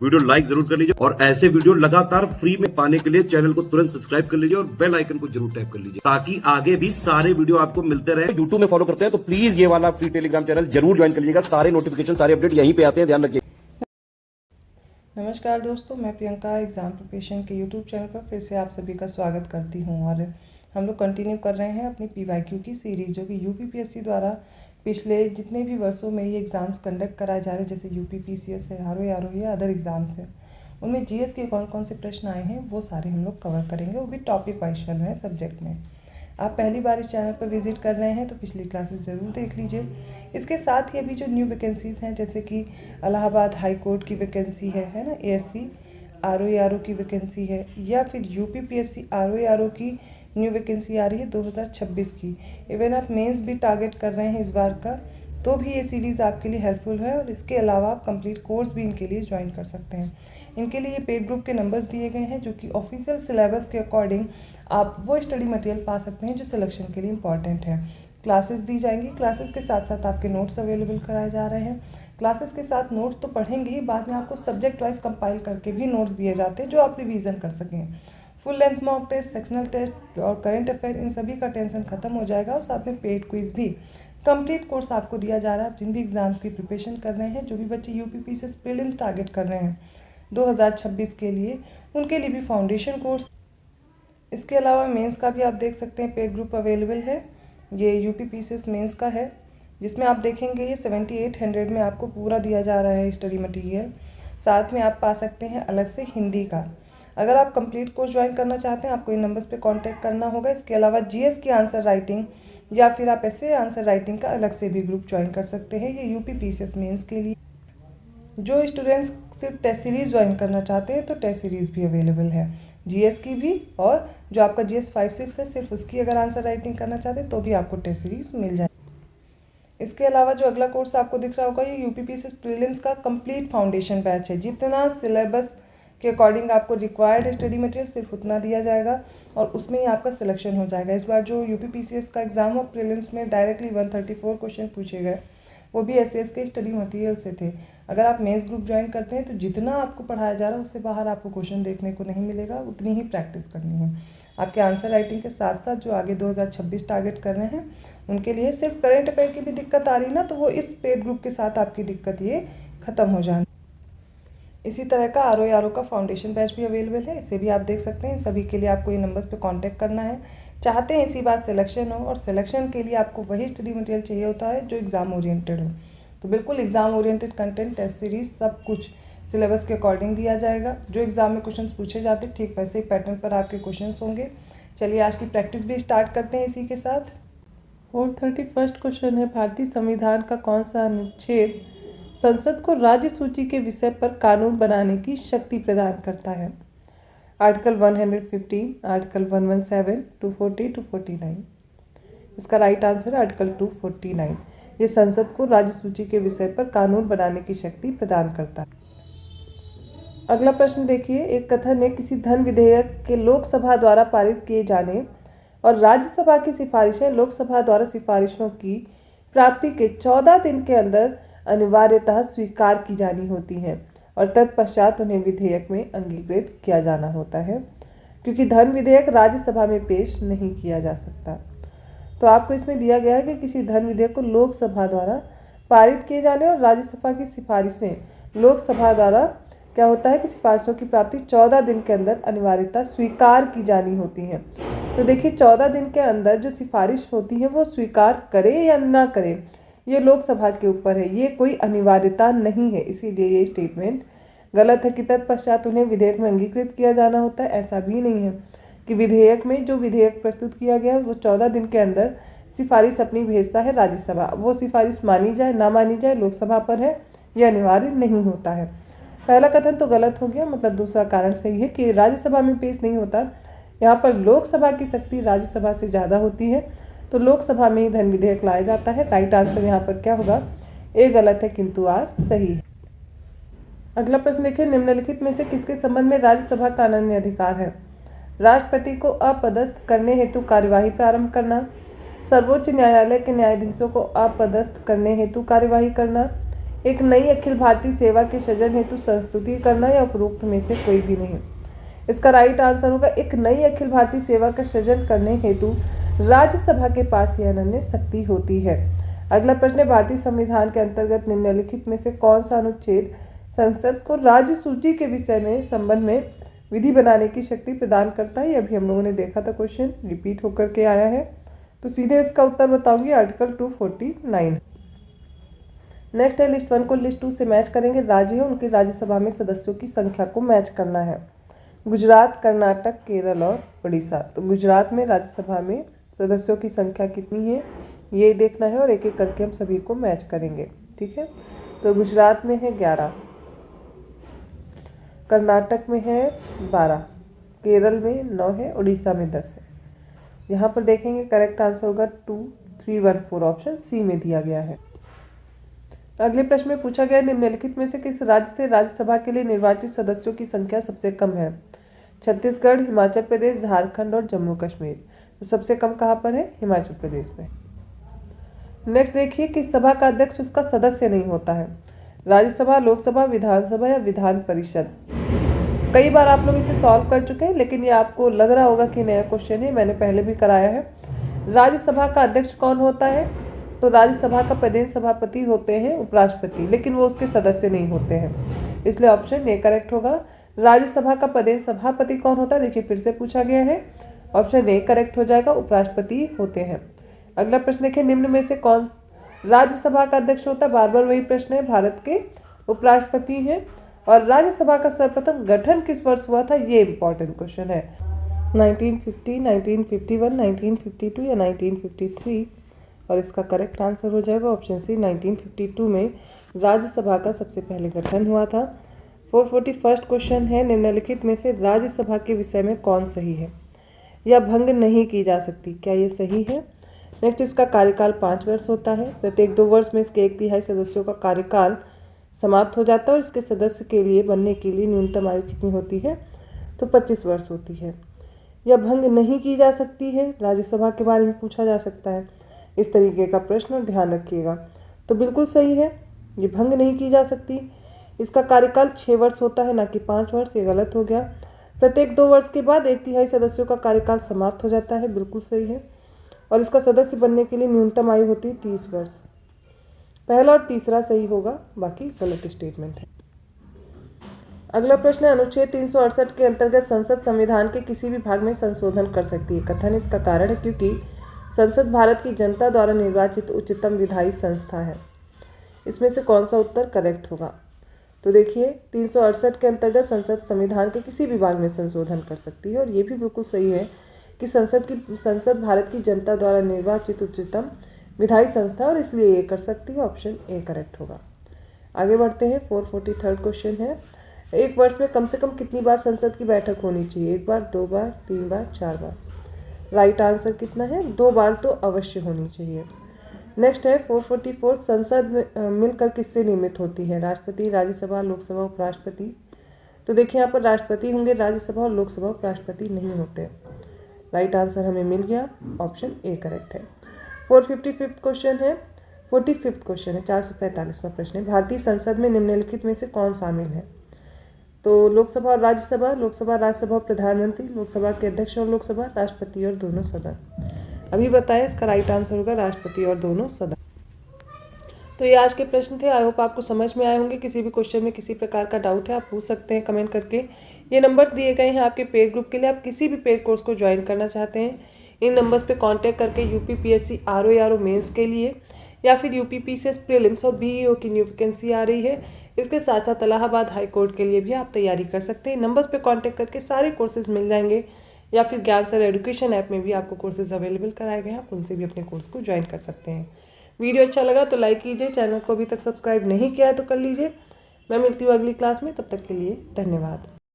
Video like जरूर कर लीजिए और ऐसे वीडियो लगातार फ्री में पाने के लिए चैनल को तुरंत सब्सक्राइब कर लीजिए और बेल आइकन को जरूर टैप कर लीजिए ताकि आगे भी सारे वीडियो आपको मिलते रहे। यूट्यूब में फॉलो करते हैं तो प्लीज ये वाला फ्री टेलीग्राम चैनल जरूर ज्वाइन कर लीजिएगा। सारे नोटिफिकेशन सारे अपडेट यहीं पे आते हैं, ध्यान रखिए। नमस्कार दोस्तों, मैं प्रियंका एग्ज़ाम प्रिपरेशन के यूट्यूब चैनल पर फिर से आप सभी का स्वागत करती हूं और हम लोग कंटिन्यू कर रहे हैं अपनी PYQ की सीरीज, जो कि UPPSC द्वारा पिछले जितने भी वर्षों में ये एग्ज़ाम्स कंडक्ट कराए जा रहे हैं, जैसे UPPCS है, RO या अदर एग्ज़ाम्स हैं, उनमें GS के कौन कौन से प्रश्न आए हैं वो सारे हम लोग कवर करेंगे, वो भी टॉपिक वाइज चल रहे हैं सब्जेक्ट में। आप पहली बार इस चैनल पर विजिट कर रहे हैं तो पिछली क्लासेस ज़रूर देख लीजिए। इसके साथ ही अभी जो न्यू वैकेंसीज़ हैं, जैसे कि इलाहाबाद हाई कोर्ट की वैकेंसी है ना, ASC RO की वैकेंसी है, या फिर UPPSC RO की न्यू वैकेंसी आ रही है 2026 की। इवन आप मेंस भी टारगेट कर रहे हैं इस बार का, तो भी ये सीरीज़ आपके लिए हेल्पफुल है। और इसके अलावा आप कंप्लीट कोर्स भी इनके लिए ज्वाइन कर सकते हैं। इनके लिए पेड ग्रुप के नंबर्स दिए गए हैं, जो कि ऑफिशियल सिलेबस के अकॉर्डिंग आप वो स्टडी मटेरियल पा सकते हैं जो सिलेक्शन के लिए इम्पॉर्टेंट है। क्लासेस दी जाएंगी, क्लासेस के साथ साथ आपके नोट्स अवेलेबल कराए जा रहे हैं। क्लासेस के साथ नोट्स तो पढ़ेंगे ही, बाद में आपको सब्जेक्ट वाइज कंपाइल करके भी नोट्स दिए जाते हैं जो आप रिवीजन कर सकें। Full length mock test, sectional test और करंट अफेयर, इन सभी का टेंशन खत्म हो जाएगा और साथ में पेड क्विज भी। कंप्लीट कोर्स आपको दिया जा रहा है। आप जिन भी एग्जाम्स की प्रिपरेशन कर रहे हैं, जो भी बच्चे UPPCS प्रीलिम्स टारगेट कर रहे हैं 2026 के लिए, उनके लिए भी फाउंडेशन कोर्स। इसके अलावा मेंस का भी आप देख सकते हैं, पेड ग्रुप अवेलेबल है। ये UPPCS मेंस का है, जिसमें आप देखेंगे ये 7800 में आपको पूरा दिया जा रहा है स्टडी मटेरियल। साथ में आप पा सकते हैं अलग से हिंदी का। अगर आप कंप्लीट कोर्स ज्वाइन करना चाहते हैं, आपको इन नंबर्स पे कांटेक्ट करना होगा। इसके अलावा GS की आंसर राइटिंग या फिर आप ऐसे आंसर राइटिंग का अलग से भी ग्रुप ज्वाइन कर सकते हैं। ये UPPCS मेंस के लिए। जो स्टूडेंट्स सिर्फ टेस्ट सीरीज़ ज्वाइन करना चाहते हैं तो टेस्ट सीरीज़ भी अवेलेबल है, GS की भी। और जो आपका GS 5-6 है, सिर्फ उसकी अगर आंसर राइटिंग करना चाहते हैं तो भी आपको टेस्ट सीरीज़ मिल जाए। इसके अलावा जो अगला कोर्स आपको दिख रहा होगा, ये UPPCS प्रीलिम्स का कंप्लीट फाउंडेशन बैच है। जितना सिलेबस के अकॉर्डिंग आपको रिक्वायर्ड स्टडी मटेरियल सिर्फ उतना दिया जाएगा और उसमें ही आपका सिलेक्शन हो जाएगा। इस बार जो UPPCS का एग्ज़ाम और प्रीलिम्स में डायरेक्टली 134 क्वेश्चन पूछे गए, वो भी SCS के स्टडी मटेरियल से थे। अगर आप मेंस ग्रुप ज्वाइन करते हैं तो जितना आपको पढ़ाया जा रहा है उससे बाहर आपको क्वेश्चन देखने को नहीं मिलेगा, उतनी ही प्रैक्टिस करनी है। आपके आंसर राइटिंग के साथ साथ जो आगे 2026 टारगेट कर रहे हैं, उनके लिए सिर्फ करंट अफेयर की भी दिक्कत आ रही ना, तो वो इस पेड ग्रुप के साथ आपकी दिक्कत ये ख़त्म हो जाए। इसी तरह का RO का फाउंडेशन बैच भी अवेलेबल है, इसे भी आप देख सकते हैं। सभी के लिए आपको ये नंबर्स पे कांटेक्ट करना है। चाहते हैं इसी बार सिलेक्शन हो, और सिलेक्शन के लिए आपको वही स्टडी मटेरियल चाहिए होता है जो एग्ज़ाम ओरिएंटेड हो। तो बिल्कुल exam oriented content, test series, सब कुछ सिलेबस के अकॉर्डिंग दिया जाएगा। जो एग्ज़ाम में क्वेश्चन पूछे जाते हैं, ठीक वैसे ही पैटर्न पर आपके क्वेश्चन होंगे। चलिए आज की प्रैक्टिस भी स्टार्ट करते हैं इसी के साथ। 431 क्वेश्चन है, भारतीय संविधान का कौन सा अनुच्छेद संसद को राज्य सूची के विषय पर कानून बनाने की शक्ति प्रदान करता है? Article 115, article 117, 240, 249। इसका राइट आंसर है आर्टिकल 249। ये संसद को राज्य सूची के विषय पर कानून बनाने की शक्ति प्रदान करता है। अगला प्रश्न देखिए, एक कथन है, किसी धन विधेयक के लोकसभा द्वारा पारित किए जाने और राज्यसभा की सिफारिशें लोकसभा द्वारा सिफारिशों की प्राप्ति के 14 दिन के अंदर अनिवार्यतः स्वीकार की जानी होती हैं और तत्पश्चात उन्हें विधेयक में अंगीकृत किया जाना होता है, क्योंकि धन विधेयक राज्यसभा में पेश नहीं किया जा सकता। तो आपको इसमें दिया गया है कि किसी धन विधेयक को लोकसभा द्वारा पारित किए जाने और राज्यसभा की सिफारिशें लोकसभा द्वारा क्या होता है कि सिफारिशों की प्राप्ति 14 दिन के अंदर अनिवार्यता स्वीकार की जानी होती है। तो देखिए, 14 दिन के अंदर जो सिफारिश होती है वो स्वीकार करे या ना करे, ये लोकसभा के ऊपर है, ये कोई अनिवार्यता नहीं है। इसीलिए ये स्टेटमेंट गलत है कि तत्पश्चात उन्हें विधेयक में अंगीकृत किया जाना होता है। ऐसा भी नहीं है कि विधेयक में जो विधेयक प्रस्तुत किया गया है वो 14 दिन के अंदर सिफारिश अपनी भेजता है राज्यसभा। वो सिफारिश मानी जाए ना मानी जाए, लोकसभा पर है, यह अनिवार्य नहीं होता है। पहला कथन तो गलत हो गया, मतलब दूसरा कारण सही है कि राज्यसभा में पेश नहीं होता। यहाँ पर लोकसभा की शक्ति राज्यसभा से ज़्यादा होती है, तो लोकसभा में ही धन विधेयक लाया जाता है। राइट आंसर यहाँ पर क्या होगा? ए गलत है किंतु आर सही है। अगला प्रश्न देखिए, निम्नलिखित में से किसके संबंध में राज्यसभा का अनन्य अधिकार है? राष्ट्रपति को अपदस्थ करने हेतु कार्यवाही प्रारंभ करना, सर्वोच्च न्यायालय के न्यायाधीशों को अपदस्थ करने हेतु कार्यवाही करना, एक नई अखिल भारतीय सेवा के सृजन हेतु संस्तुति करना या उपरोक्त में से कोई भी नहीं। इसका राइट आंसर होगा एक नई अखिल भारतीय सेवा का सृजन करने हेतु राज्यसभा के पास यह अनन्य शक्ति होती है। अगला प्रश्न है, भारतीय संविधान के अंतर्गत निम्नलिखित में से कौन सा अनुच्छेद संसद को राज्य सूची के विषय में संबंध में विधि बनाने की शक्ति प्रदान करता है। ये अभी हम लोगों ने देखा था, क्वेश्चन रिपीट होकर के आया है, तो सीधे इसका उत्तर बताऊंगी आर्टिकल 249। नेक्स्ट है लिस्ट 1 को लिस्ट 2 से मैच करेंगे। राज्य है, उनकी राज्यसभा में सदस्यों की संख्या को मैच करना है। गुजरात, कर्नाटक, केरल और उड़ीसा। तो गुजरात में राज्यसभा में सदस्यों की संख्या कितनी है ये देखना है और एक एक करके हम सभी को मैच करेंगे। ठीक है, तो गुजरात में है 11, कर्नाटक में है 12, केरल में 9 है, उड़ीसा में 10 है। यहाँ पर देखेंगे करेक्ट आंसर होगा 2314, ऑप्शन सी में दिया गया है। अगले प्रश्न में पूछा गया निम्नलिखित में से किस राज्य से राज्यसभा के लिए निर्वाचित सदस्यों की संख्या सबसे कम है। छत्तीसगढ़, हिमाचल प्रदेश, झारखंड और जम्मू कश्मीर। तो सबसे कम कहाँ पर है, हिमाचल प्रदेश में। नेक्स्ट देखिए कि सभा का अध्यक्ष उसका सदस्य नहीं होता है। राज्यसभा, लोकसभा, विधानसभा या विधान परिषद। कई बार आप लोग इसे सॉल्व कर चुके हैं, लेकिन ये आपको लग रहा होगा कि नया क्वेश्चन है, मैंने पहले भी कराया है। राज्यसभा का अध्यक्ष कौन होता है, तो राज्यसभा का प्रदेश सभापति होते हैं उपराष्ट्रपति, लेकिन वो उसके सदस्य नहीं होते हैं, इसलिए ऑप्शन ए करेक्ट होगा। राज्यसभा का प्रदेश सभापति कौन होता है, देखिए फिर से पूछा गया है, ऑप्शन ए करेक्ट हो जाएगा, उपराष्ट्रपति होते हैं। अगला प्रश्न देखिए, निम्न में से कौन राज्यसभा का अध्यक्ष होता है। बार बार वही प्रश्न है, भारत के उपराष्ट्रपति हैं। और राज्यसभा का सर्वप्रथम गठन किस वर्ष हुआ था, ये इंपॉर्टेंट क्वेश्चन है। 1950, 1951, 1952 या 1953। और इसका करेक्ट आंसर हो जाएगा ऑप्शन सी, 1952 में राज्यसभा का सबसे पहले गठन हुआ था। 441 क्वेश्चन है, निम्नलिखित में से राज्यसभा के विषय में कौन सही है या भंग नहीं की जा सकती, क्या ये सही है। नेक्स्ट, इसका कार्यकाल 5 वर्ष होता है। प्रत्येक 2 वर्ष में इसके 1/3 सदस्यों का कार्यकाल समाप्त हो जाता है और इसके सदस्य के लिए बनने के लिए न्यूनतम आयु कितनी होती है, तो 25 वर्ष होती है। यह भंग नहीं की जा सकती है, राज्यसभा के बारे में पूछा जा सकता है इस तरीके का प्रश्न, और ध्यान रखिएगा। तो बिल्कुल सही है, ये भंग नहीं की जा सकती। इसका कार्यकाल 6 वर्ष होता है, ना कि 5 वर्ष, ये गलत हो गया। प्रत्येक 2 वर्ष के बाद 1/3 सदस्यों का कार्यकाल समाप्त हो जाता है, बिल्कुल सही है। और इसका सदस्य बनने के लिए न्यूनतम आयु होती है 30 वर्ष। पहला और तीसरा सही होगा, बाकी गलत स्टेटमेंट है। अगला प्रश्न है, अनुच्छेद 368 के अंतर्गत संसद संविधान के किसी भी भाग में संशोधन कर सकती है। कथन इसका कारण है क्योंकि संसद भारत की जनता द्वारा निर्वाचित उच्चतम विधायी संस्था है। इसमें से कौन सा उत्तर करेक्ट होगा, तो देखिए 368 के अंतर्गत संसद संविधान के किसी भी भाग में संशोधन कर सकती है, और ये भी बिल्कुल सही है कि संसद भारत की जनता द्वारा निर्वाचित उच्चतम विधायी संस्था, और इसलिए ये कर सकती है, ऑप्शन ए करेक्ट होगा। आगे बढ़ते हैं, 443 क्वेश्चन है, एक वर्ष में कम से कम कितनी बार संसद की बैठक होनी चाहिए, 1 बार, 2 बार, 3 बार, 4 बार। राइट आंसर कितना है, 2 बार तो अवश्य होनी चाहिए। नेक्स्ट है 444, संसद में मिलकर किससे नियमित होती है, राष्ट्रपति, राज्यसभा, लोकसभा, उपराष्ट्रपति। तो देखिए यहाँ पर राष्ट्रपति होंगे, राज्यसभा और लोकसभा उपराष्ट्रपति नहीं होते। राइट आंसर हमें मिल गया, ऑप्शन ए करेक्ट है। 455 क्वेश्चन है, 45 क्वेश्चन है, 445वां प्रश्न है, भारतीय संसद में निम्नलिखित में से कौन शामिल है। तो लोकसभा और राज्यसभा, लोकसभा, राज्यसभा, प्रधानमंत्री, लोकसभा के अध्यक्ष और लोकसभा, राष्ट्रपति और दोनों सदन। अभी बताया, इसका राइट आंसर होगा राष्ट्रपति और दोनों सदन। तो ये आज के प्रश्न थे, आई होप आपको समझ में आए होंगे। किसी भी क्वेश्चन में किसी प्रकार का डाउट है आप पूछ सकते हैं कमेंट करके। ये नंबर्स दिए गए हैं आपके पेड ग्रुप के लिए, आप किसी भी पेड कोर्स को ज्वाइन करना चाहते हैं इन नंबर्स पे कांटेक्ट करके यूपीपीएससी आरओ मेंस के लिए या फिर यूपीपीसीएस प्रीलिम्स और बीईओ की न्यू वैकेंसी आ रही है, इसके साथ साथ इलाहाबाद हाई कोर्ट के लिए भी आप तैयारी कर सकते हैं। नंबर्स पे कांटेक्ट करके सारे कोर्सेज मिल जाएंगे, या फिर ज्ञान सर एजुकेशन ऐप में भी आपको कोर्सेज अवेलेबल कराए गए हैं, आप उनसे भी अपने कोर्स को ज्वाइन कर सकते हैं। वीडियो अच्छा लगा तो लाइक कीजिए, चैनल को अभी तक सब्सक्राइब नहीं किया है तो कर लीजिए। मैं मिलती हूँ अगली क्लास में, तब तक के लिए धन्यवाद।